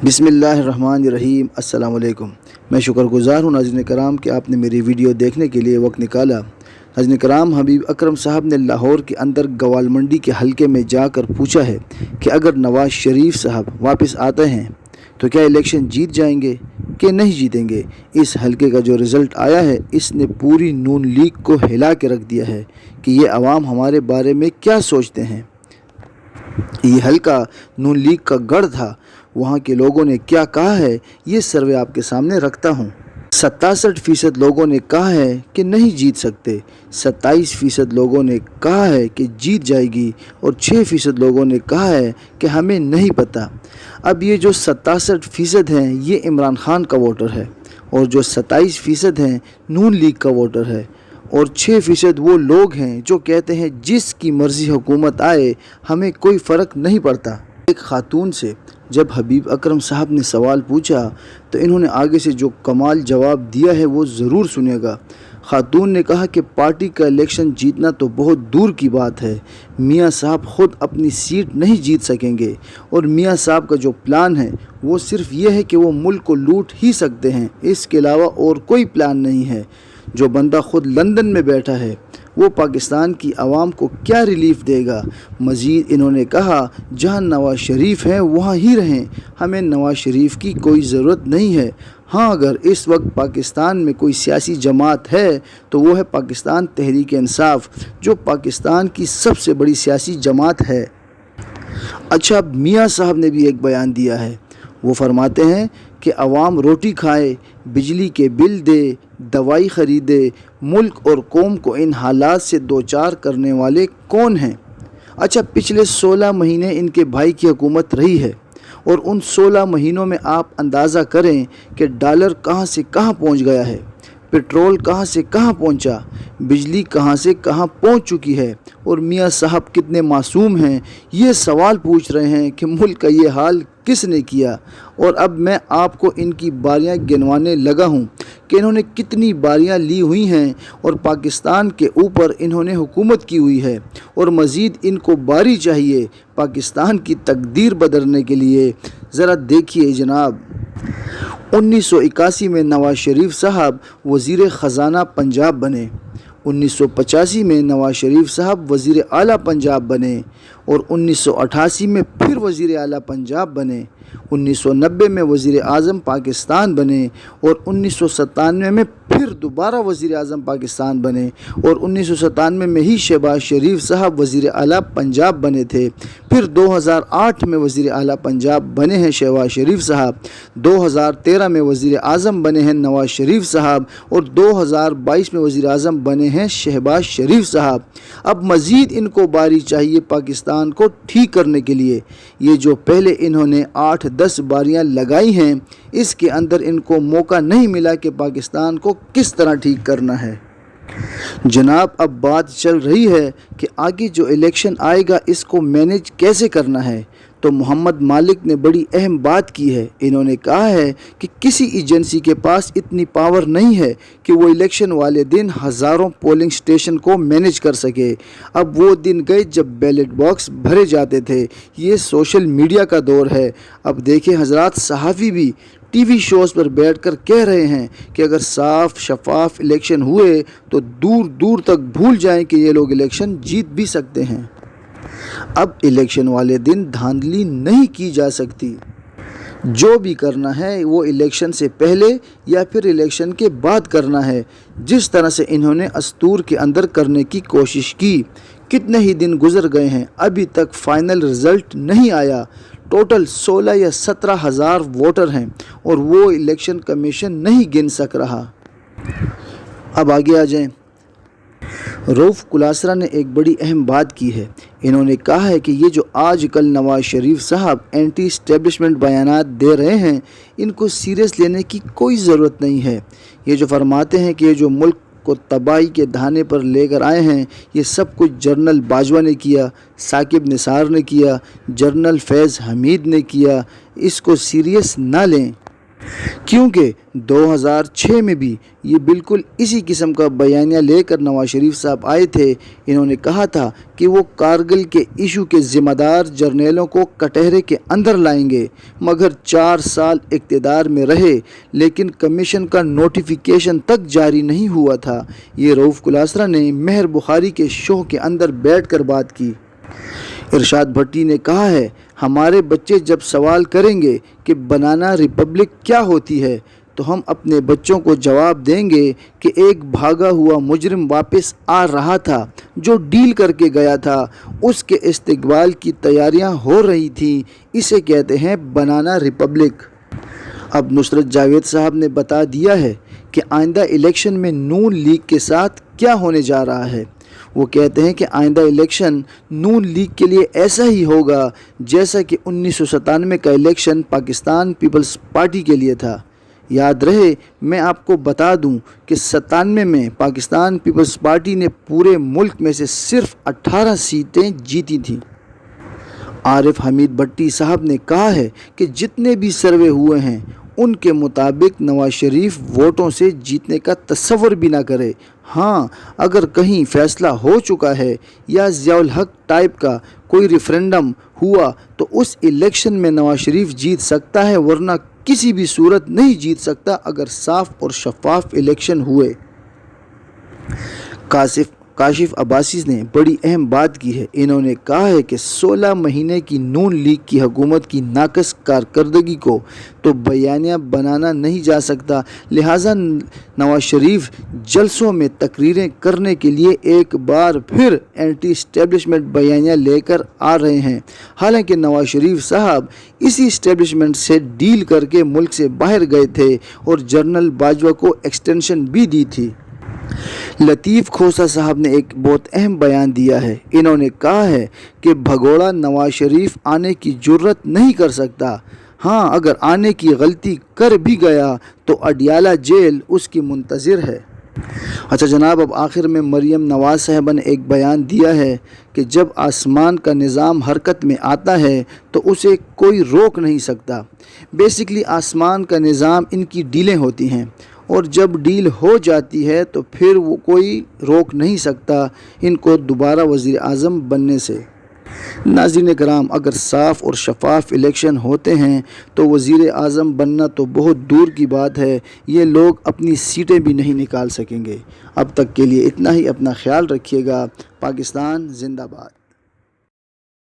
बिस्मिल्लाहिर्रहमानिर्रहीम। अस्सलाम वालेकुम। मैं शुक्रगुज़ार हूँ नाज़रीन कराम कि आपने मेरी वीडियो देखने के लिए वक्त निकाला। नाज़रीन कराम, हबीब अकरम साहब ने लाहौर के अंदर गवाल मंडी के हलके में जाकर पूछा है कि अगर नवाज़ शरीफ साहब वापस आते हैं तो क्या इलेक्शन जीत जाएंगे कि नहीं जीतेंगे। इस हलके का जो रिज़ल्ट आया है इसने पूरी नून लीग को हिला के रख दिया है कि ये अवाम हमारे बारे में क्या सोचते हैं। ये हलका नून लीग का गढ़ था, वहाँ के लोगों ने क्या कहा है ये सर्वे आपके सामने रखता हूँ। 67% लोगों ने कहा है कि नहीं जीत सकते, 27% लोगों ने कहा है कि जीत जाएगी और 6% लोगों ने कहा है कि हमें नहीं पता। अब ये जो 67% हैं ये इमरान खान का वोटर है और जो 27% हैं नून लीग का वोटर है और 6% वो लोग हैं जो कहते हैं जिसकी मर्ज़ी हुकूमत आए हमें कोई फ़र्क नहीं पड़ता। एक खातून से जब हबीब अकरम साहब ने सवाल पूछा तो इन्होंने आगे से जो कमाल जवाब दिया है वो ज़रूर सुनिएगा। खातून ने कहा कि पार्टी का इलेक्शन जीतना तो बहुत दूर की बात है, मियाँ साहब ख़ुद अपनी सीट नहीं जीत सकेंगे और मियाँ साहब का जो प्लान है वो सिर्फ़ ये है कि वो मुल्क को लूट ही सकते हैं, इसके अलावा और कोई प्लान नहीं है। जो बंदा ख़ुद लंदन में बैठा है वो पाकिस्तान की आवाम को क्या रिलीफ़ देगा। मज़ीद इन्होंने कहा जहाँ नवाज़ शरीफ हैं वहाँ ही रहें, हमें नवाज़ शरीफ की कोई ज़रूरत नहीं है। हाँ, अगर इस वक्त पाकिस्तान में कोई सियासी जमात है तो वो है पाकिस्तान तहरीक इंसाफ, जो पाकिस्तान की सबसे बड़ी सियासी जमात है। अच्छा, अब मियाँ साहब ने भी एक बयान दिया है। वो फरमाते हैं कि अवाम रोटी खाए, बिजली के बिल दे, दवाई ख़रीदे, मुल्क और कौम को इन हालात से दो चार करने वाले कौन हैं। अच्छा, पिछले 16 महीने इनके भाई की हुकूमत रही है और उन 16 महीनों में आप अंदाज़ा करें कि डॉलर कहाँ से कहाँ पहुँच गया है, पेट्रोल कहाँ से कहाँ पहुँचा, बिजली कहाँ से कहाँ पहुँच चुकी है और मियाँ साहब कितने मासूम हैं ये सवाल पूछ रहे हैं कि मुल्क का ये हाल किसने किया। और अब मैं आपको इनकी बारियां गिनवाने लगा हूं कि इन्होंने कितनी बारियां ली हुई हैं और पाकिस्तान के ऊपर इन्होंने हुकूमत की हुई है और मज़ीद इनको बारी चाहिए पाकिस्तान की तकदीर बदलने के लिए। ज़रा देखिए जनाब, 1981 में नवाज़ शरीफ साहब वज़ीर ख़ज़ाना पंजाब बने, 1985 में नवाज़ शरीफ साहब वज़ीर आला पंजाब बने और 1988 में फिर वज़ीर आला पंजाब बने, 1990 में वज़ीर आज़म पाकिस्तान बने और 1997 में फिर दोबारा वज़ीर आज़म पाकिस्तान बने और 1997 में ही शहबाज शरीफ साहब वज़ीर आला पंजाब बने थे। फिर 2008 में वज़ीर आला पंजाब बने हैं शहबाज शरीफ साहब, 2013 में वज़ीर आज़म बने हैं नवाज़ शरीफ साहब और 2022 में वज़ीर आज़म बने हैं शहबाज शरीफ साहब। अब मज़ीद इनको बारी चाहिए पाकिस्तान को ठीक करने के लिए। ये जो पहले इन्होंने 8-10 बारियां लगाई हैं इसके अंदर इनको मौका नहीं मिला कि पाकिस्तान को किस तरह ठीक करना है। जनाब, अब बात चल रही है कि आगे जो इलेक्शन आएगा इसको मैनेज कैसे करना है। तो मोहम्मद मालिक ने बड़ी अहम बात की है। इन्होंने कहा है कि किसी एजेंसी के पास इतनी पावर नहीं है कि वो इलेक्शन वाले दिन हज़ारों पोलिंग स्टेशन को मैनेज कर सके। अब वो दिन गए जब बैलेट बॉक्स भरे जाते थे। ये सोशल मीडिया का दौर है। अब देखें हज़रात, सहाफ़ी भी टीवी शोज़ पर बैठकर कह रहे हैं कि अगर साफ शफाफ इलेक्शन हुए तो दूर दूर तक भूल जाएं कि ये लोग इलेक्शन जीत भी सकते हैं। अब इलेक्शन वाले दिन धांधली नहीं की जा सकती। जो भी करना है वो इलेक्शन से पहले या फिर इलेक्शन के बाद करना है, जिस तरह से इन्होंने अस्तूर के अंदर करने की कोशिश की। कितने ही दिन गुजर गए हैं, अभी तक फाइनल रिज़ल्ट नहीं आया। टोटल 16 या 17 हज़ार वोटर हैं और वो इलेक्शन कमीशन नहीं गिन सक रहा। अब आगे आ जाएं। रऊफ़ कुलासरा ने एक बड़ी अहम बात की है। इन्होंने कहा है कि ये जो आज कल नवाज़ शरीफ साहब एंटी इस्टेब्लिशमेंट बयानात दे रहे हैं इनको सीरियस लेने की कोई ज़रूरत नहीं है। ये जो फरमाते हैं कि ये जो मुल्क को तबाही के धाने पर लेकर आए हैं ये सब कुछ जनरल बाजवा ने किया, साकिब निसार ने किया, जनरल फैज़ हमीद ने किया, इसको सीरियस ना लें। کیونکہ 2006 میں بھی یہ بالکل اسی قسم کا بیانیہ لے کر نواز شریف صاحب آئے تھے۔ انہوں نے کہا تھا کہ وہ کارگل کے ایشو کے ذمہ دار جرنیلوں کو کٹہرے کے اندر لائیں گے، مگر 4 سال اقتدار میں رہے لیکن کمیشن کا نوٹیفیکیشن تک جاری نہیں ہوا تھا۔ یہ رؤف کلاسرا نے مہر بخاری کے شو کے اندر بیٹھ کر بات کی۔ ارشاد بھٹی نے کہا ہے، ہمارے بچے جب سوال کریں گے کہ بنانا ریپبلک کیا ہوتی ہے تو ہم اپنے بچوں کو جواب دیں گے کہ ایک بھاگا ہوا مجرم واپس آ رہا تھا جو ڈیل کر کے گیا تھا، اس کے استقبال کی تیاریاں ہو رہی تھیں، اسے کہتے ہیں بنانا ریپبلک۔ اب نصرت جاوید صاحب نے بتا دیا ہے کہ آئندہ الیکشن میں نون لیگ کے ساتھ کیا ہونے جا رہا ہے۔ وہ کہتے ہیں کہ آئندہ الیکشن نون لیگ کے لیے ایسا ہی ہوگا جیسا کہ 1997 کا الیکشن پاکستان پیپلز پارٹی کے لیے تھا۔ یاد رہے میں آپ کو بتا دوں کہ 97 میں پاکستان پیپلز پارٹی نے پورے ملک میں سے صرف 18 سیٹیں جیتی تھیں۔ عارف حمید بھٹی صاحب نے کہا ہے کہ جتنے بھی سروے ہوئے ہیں ان کے مطابق نواز شریف ووٹوں سے جیتنے کا تصور بھی نہ کرے۔ ہاں، اگر کہیں فیصلہ ہو چکا ہے یا ضیاء الحق ٹائپ کا کوئی ریفرینڈم ہوا تو اس الیکشن میں نواز شریف جیت سکتا ہے، ورنہ کسی بھی صورت نہیں جیت سکتا اگر صاف اور شفاف الیکشن ہوئے۔ کاشف عباسی نے بڑی اہم بات کی ہے۔ انہوں نے کہا ہے کہ 16 مہینے کی نون لیگ کی حکومت کی ناقص کارکردگی کو تو بیانیہ بنانا نہیں جا سکتا، لہٰذا نواز شریف جلسوں میں تقریریں کرنے کے لیے ایک بار پھر اینٹی اسٹیبلشمنٹ بیانیہ لے کر آ رہے ہیں۔ حالانکہ نواز شریف صاحب اسی اسٹیبلشمنٹ سے ڈیل کر کے ملک سے باہر گئے تھے اور جنرل باجوہ کو ایکسٹینشن بھی دی تھی۔ لطیف کھوسہ صاحب نے ایک بہت اہم بیان دیا ہے۔ انہوں نے کہا ہے کہ بھگوڑا نواز شریف آنے کی جرت نہیں کر سکتا، ہاں اگر آنے کی غلطی کر بھی گیا تو اڈیالہ جیل اس کی منتظر ہے۔ اچھا جناب، اب آخر میں مریم نواز صاحبہ نے ایک بیان دیا ہے کہ جب آسمان کا نظام حرکت میں آتا ہے تو اسے کوئی روک نہیں سکتا۔ بیسکلی آسمان کا نظام ان کی ڈیلیں ہوتی ہیں، اور جب ڈیل ہو جاتی ہے تو پھر وہ کوئی روک نہیں سکتا ان کو دوبارہ وزیر اعظم بننے سے۔ ناظرین کرام، اگر صاف اور شفاف الیکشن ہوتے ہیں تو وزیر اعظم بننا تو بہت دور کی بات ہے، یہ لوگ اپنی سیٹیں بھی نہیں نکال سکیں گے۔ اب تک کے لیے اتنا ہی، اپنا خیال رکھیے گا۔ پاکستان زندہ باد۔